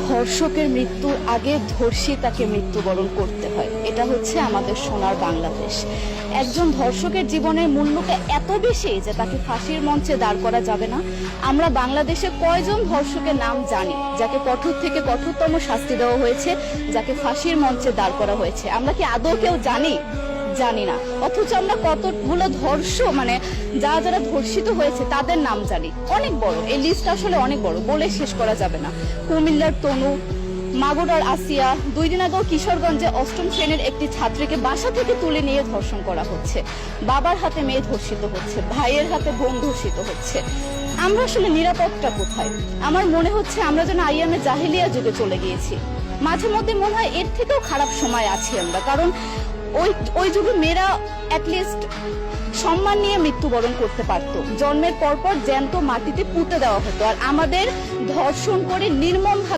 ধর্ষকের মৃত্যুর আগে ধর্ষী তাকে মৃত্যুবরণ করতে হয়। এটা হচ্ছে আমাদের সোনার বাংলাদেশ। একজন ধর্ষকের জীবনের মূল্যটা এত বেশি যে তাকে ফাঁসির মঞ্চে দাঁড় করা যাবে না। আমরা বাংলাদেশে কয়জন ধর্ষকের নাম জানি যাকে কঠোর থেকে কঠোরতম শাস্তি দেওয়া হয়েছে, যাকে ফাঁসির মঞ্চে দাঁড় করা হয়েছে? আমরা কি আদৌ কেউ জানি না। অথচ আমরা কতগুলো যারা ধর্ষিত হয়েছে তাদের নাম জানি। অনেক বড় এই লিস্ট, আসলে অনেক বড়, বলে শেষ করা যাবে না। কুমিল্লার তনু, মাগুরার আসিয়া, 2 দিন আগেও কিশোরগঞ্জে 8ম শ্রেণীর একটি ছাত্রীকে বাসা থেকে তুলে নিয়ে ধর্ষণ করা হচ্ছে। বাবার হাতে মেয়ে ধর্ষিত হচ্ছে, ভাইয়ের হাতে বোন ধর্ষিত হচ্ছে। আমরা আসলে নিরাপদটা কোথায়? আমার মনে হচ্ছে আমরা যেন আইয়ামে জাহেলিয়া যুগে চলে গিয়েছি। মাঝে মধ্যে মনে হয় এর থেকেও খারাপ সময় আছি আমরা, কারণ ওই যুগে মেয়েরা অ্যাটলিস্ট সম্মান নিয়ে মৃত্যুবরণ করতে পারতো। জন্মের পরপর জ্যান্ত মাটিতে পুঁতে দেওয়া হতো, আর আমাদের ধর্ষণ করে নির্মম